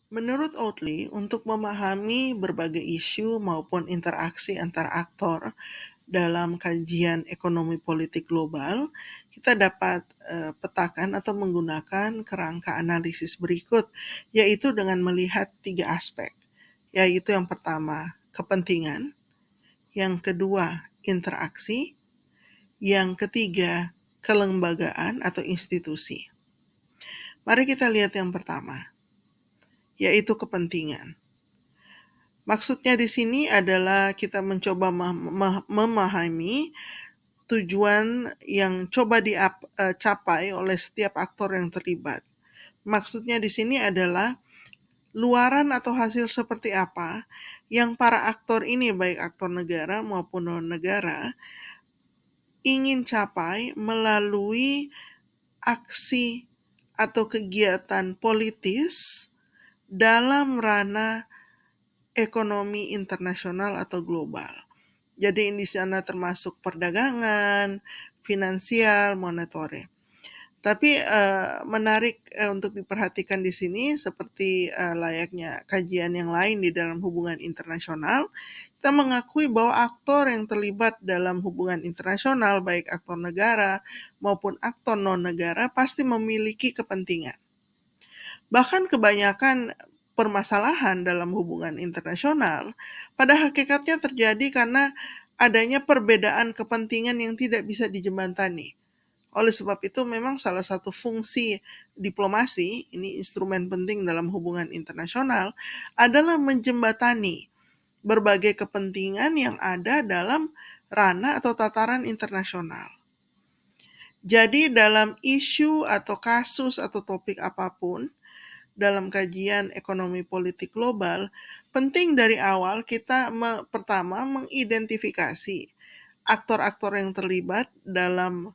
Menurut Oatley, untuk memahami berbagai isu maupun interaksi antar aktor dalam kajian ekonomi politik global, kita dapat petakan atau menggunakan kerangka analisis berikut, yaitu dengan melihat 3 aspek, yaitu yang pertama, kepentingan, yang kedua, interaksi, yang ketiga, kelembagaan atau institusi. Mari kita lihat yang pertama, yaitu kepentingan. Maksudnya di sini adalah kita mencoba memahami tujuan yang coba dicapai oleh setiap aktor yang terlibat. Maksudnya di sini adalah luaran atau hasil seperti apa yang para aktor ini, baik aktor negara maupun non-negara, ingin capai melalui aksi atau kegiatan politis dalam ranah ekonomi internasional atau global. Jadi di sana termasuk perdagangan, finansial, moneter. Tapi menarik untuk diperhatikan di sini seperti layaknya kajian yang lain di dalam hubungan internasional, kita mengakui bahwa aktor yang terlibat dalam hubungan internasional, baik aktor negara maupun aktor non-negara, pasti memiliki kepentingan. Bahkan kebanyakan permasalahan dalam hubungan internasional pada hakikatnya terjadi karena adanya perbedaan kepentingan yang tidak bisa dijembatani. Oleh sebab itu memang salah satu fungsi diplomasi, ini instrumen penting dalam hubungan internasional, adalah menjembatani berbagai kepentingan yang ada dalam ranah atau tataran internasional. Jadi dalam isu atau kasus atau topik apapun, dalam kajian ekonomi politik global, penting dari awal kita pertama mengidentifikasi aktor-aktor yang terlibat dalam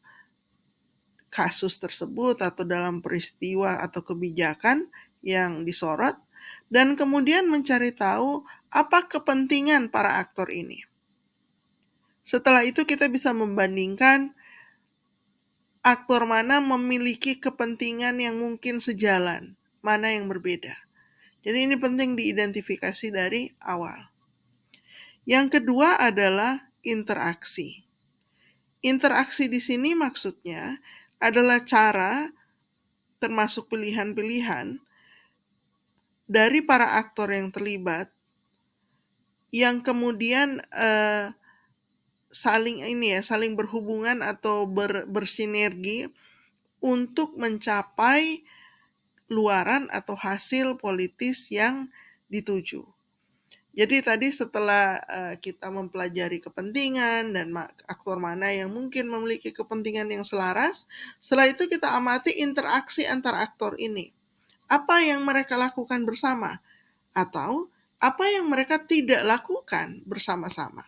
kasus tersebut atau dalam peristiwa atau kebijakan yang disorot, dan kemudian mencari tahu apa kepentingan para aktor ini. Setelah itu kita bisa membandingkan aktor mana memiliki kepentingan yang mungkin sejalan, mana yang berbeda. Jadi ini penting diidentifikasi dari awal. Yang kedua adalah interaksi. Interaksi di sini maksudnya adalah cara termasuk pilihan-pilihan dari para aktor yang terlibat yang kemudian saling berhubungan atau bersinergi untuk mencapai luaran atau hasil politis yang dituju. Jadi tadi setelah kita mempelajari kepentingan dan aktor mana yang mungkin memiliki kepentingan yang selaras, setelah itu kita amati interaksi antar aktor ini. Apa yang mereka lakukan bersama atau apa yang mereka tidak lakukan bersama-sama.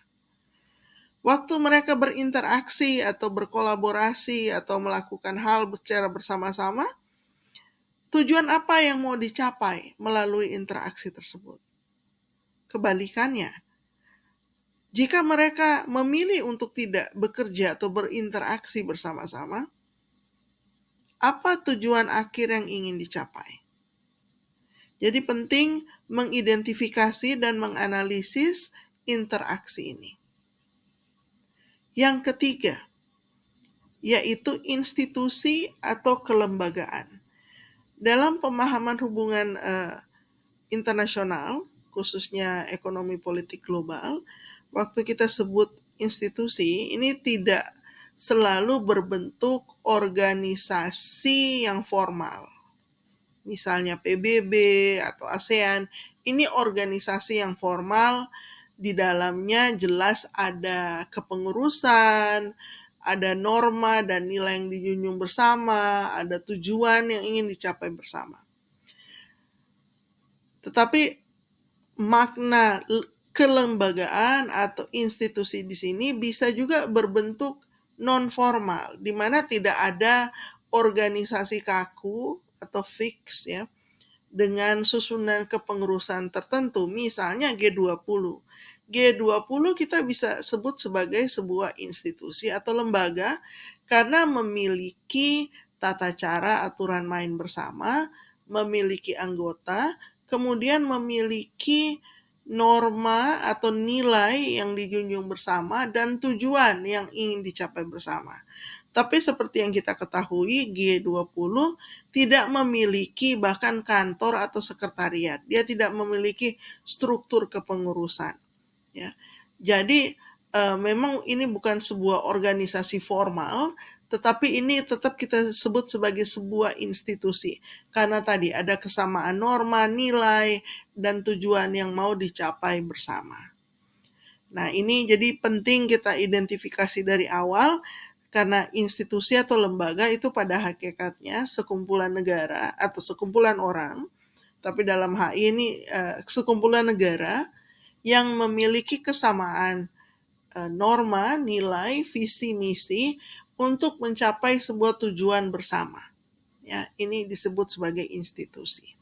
Waktu mereka berinteraksi atau berkolaborasi atau melakukan hal secara bersama-sama, tujuan apa yang mau dicapai melalui interaksi tersebut? Kebalikannya, jika mereka memilih untuk tidak bekerja atau berinteraksi bersama-sama, apa tujuan akhir yang ingin dicapai? Jadi penting mengidentifikasi dan menganalisis interaksi ini. Yang ketiga, yaitu institusi atau kelembagaan. Dalam pemahaman hubungan internasional, khususnya ekonomi politik global, waktu kita sebut institusi, ini tidak selalu berbentuk organisasi yang formal. Misalnya PBB atau ASEAN, ini organisasi yang formal, di dalamnya jelas ada kepengurusan, ada norma dan nilai yang dijunjung bersama, ada tujuan yang ingin dicapai bersama. Tetapi makna kelembagaan atau institusi di sini bisa juga berbentuk non formal, di mana tidak ada organisasi kaku atau fix ya dengan susunan kepengurusan tertentu, misalnya G20. G20 kita bisa sebut sebagai sebuah institusi atau lembaga karena memiliki tata cara aturan main bersama, memiliki anggota, kemudian memiliki norma atau nilai yang dijunjung bersama dan tujuan yang ingin dicapai bersama. Tapi seperti yang kita ketahui, G20 tidak memiliki bahkan kantor atau sekretariat. Dia tidak memiliki struktur kepengurusan. Ya. Jadi memang ini bukan sebuah organisasi formal, tetapi ini tetap kita sebut sebagai sebuah institusi. Karena tadi ada kesamaan norma, nilai, dan tujuan yang mau dicapai bersama. Nah, ini jadi penting kita identifikasi dari awal, karena institusi atau lembaga itu pada hakikatnya sekumpulan negara atau sekumpulan orang, tapi dalam hal ini sekumpulan negara yang memiliki kesamaan norma, nilai, visi, misi untuk mencapai sebuah tujuan bersama. Ya, ini disebut sebagai institusi.